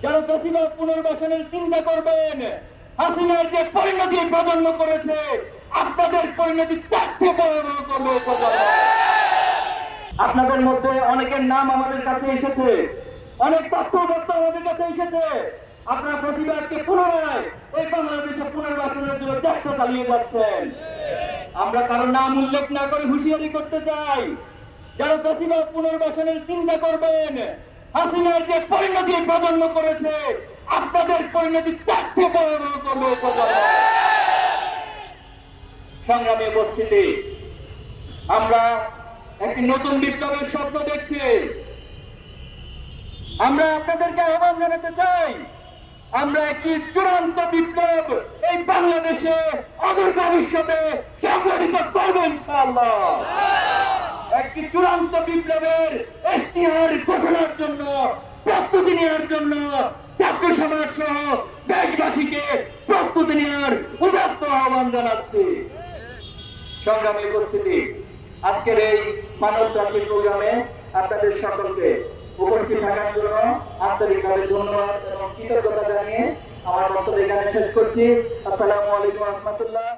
যারা ফ্যাসিবাদ পুনর্বাসনের চিন্তা করবেন, হাসিনার যে পরিণতি প্রজন্ম করেছে, আপনাদের পরিণতি তার থেকে ভয়াবহ করবে এই প্রজন্ম। আপনাদের মধ্যে অনেকের নাম আমাদের কাছে এসেছে, অনেক তথ্যপত্র আমাদের কাছে এসেছে। আপনারা ফ্যাসিবাদকে পুনরায় এই বাংলাদেশে পুনর্বাসনের জন্য চেষ্টা চালিয়ে যাচ্ছেন। আমরা কারো নাম উল্লেখ না করে হুঁশিয়ারি করতে চাই, যারা ফ্যাসিবাদ পুনর্বাসনের চিন্তা করবেন, হাসিনার যে পরিণতি প্রজন্ম করেছে, আপনাদের পরিণতি তার থেকে ভয়াবহ করবে এই প্রজন্ম। সংগ্রামী উপস্থিতি, আমরা একটি নতুন বিপ্লবের স্বপ্ন দেখছি। আমরা আপনাদেরকে আহ্বান জানাতে চাই, আমরা একটি চূড়ান্ত বিপ্লব এই বাংলাদেশে অদূর ভবিষ্যতে সংগঠিত করব ইনশাআল্লাহ। একটি চূড়ান্ত বিপ্লবের ইশতিহার ঘোষণার জন্য প্রস্তুতি নেওয়ার জন্য ছাত্র সমাজ সহ দেশবাসীকে প্রস্তুতি নেওয়ার উদাত্ত আহ্বান জানাচ্ছি। সংগ্রামী উপস্থিতি, আজকের এই মানব জাতির প্রোগ্রামে আপনাদের সকলকে উপস্থিত থাকার জন্য আন্তরিকভাবে ধন্যবাদ এবং কৃতজ্ঞতা জানিয়ে আমার বক্তব্য এখানে শেষ করছি। আসসালামু আলাইকুম ওয়া রাহমাতুল্লাহ।